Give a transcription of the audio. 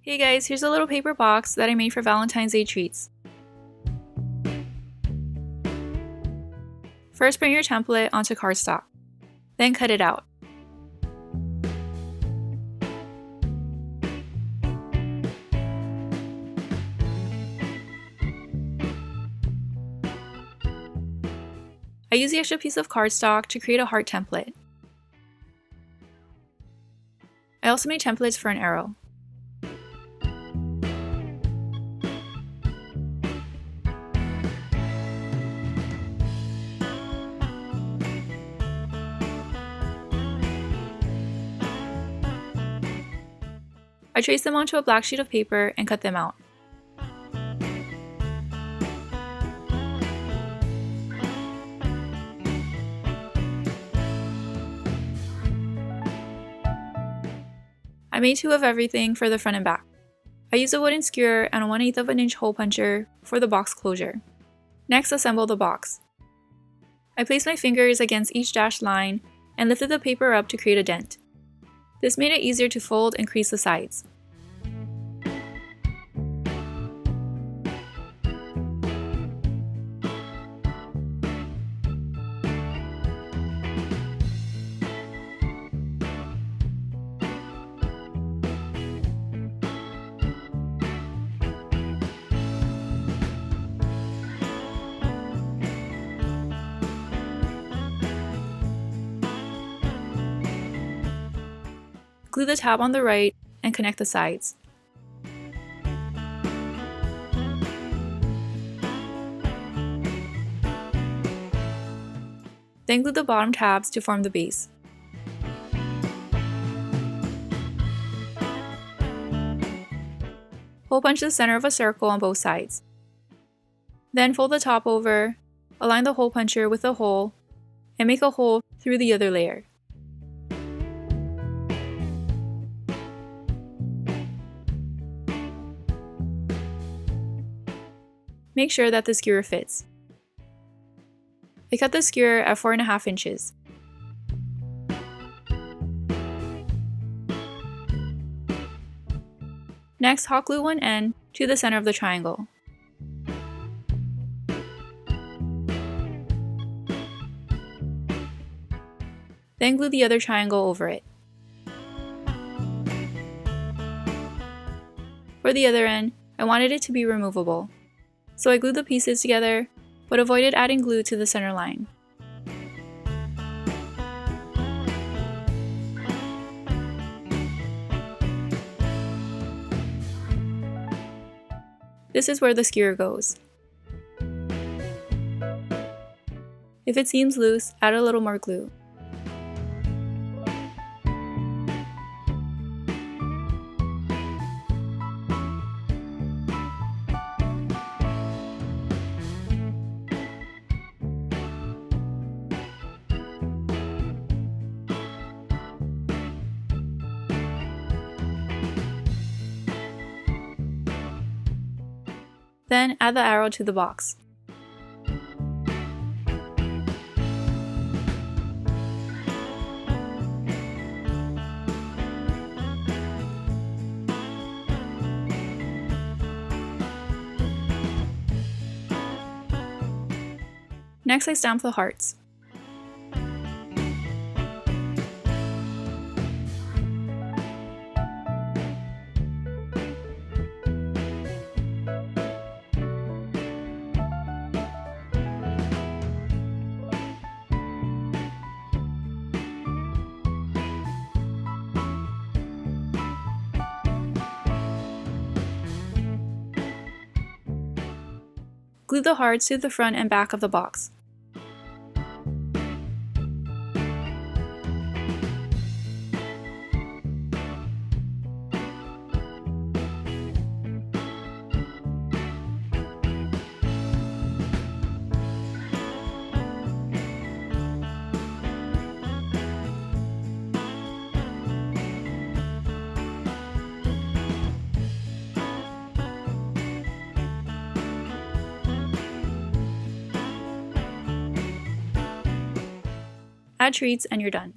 Hey guys, here's a little paper box that I made for Valentine's Day treats. First, print your template onto cardstock. Then cut it out. I use the extra piece of cardstock to create a heart template. I also made templates for an arrow. I traced them onto a black sheet of paper and cut them out. I made two of everything for the front and back. I used a wooden skewer and a 1/8 of an inch hole puncher for the box closure. Next, assemble the box. I placed my fingers against each dashed line and lifted the paper up to create a dent. This made it easier to fold and crease the sides. Glue the tab on the right and connect the sides. Then glue the bottom tabs to form the base. Hole punch the center of a circle on both sides. Then fold the top over, align the hole puncher with the hole, and make a hole through the other layer. Make sure that the skewer fits. I cut the skewer at 4.5 inches. Next, hot glue one end to the center of the triangle. Then glue the other triangle over it. For the other end, I wanted it to be removable, so I glued the pieces together, but avoided adding glue to the center line. This is where the skewer goes. If it seems loose, add a little more glue. Then add the arrow to the box. Next, I stamp the hearts. Glue the hearts to the front and back of the box. Add treats and you're done.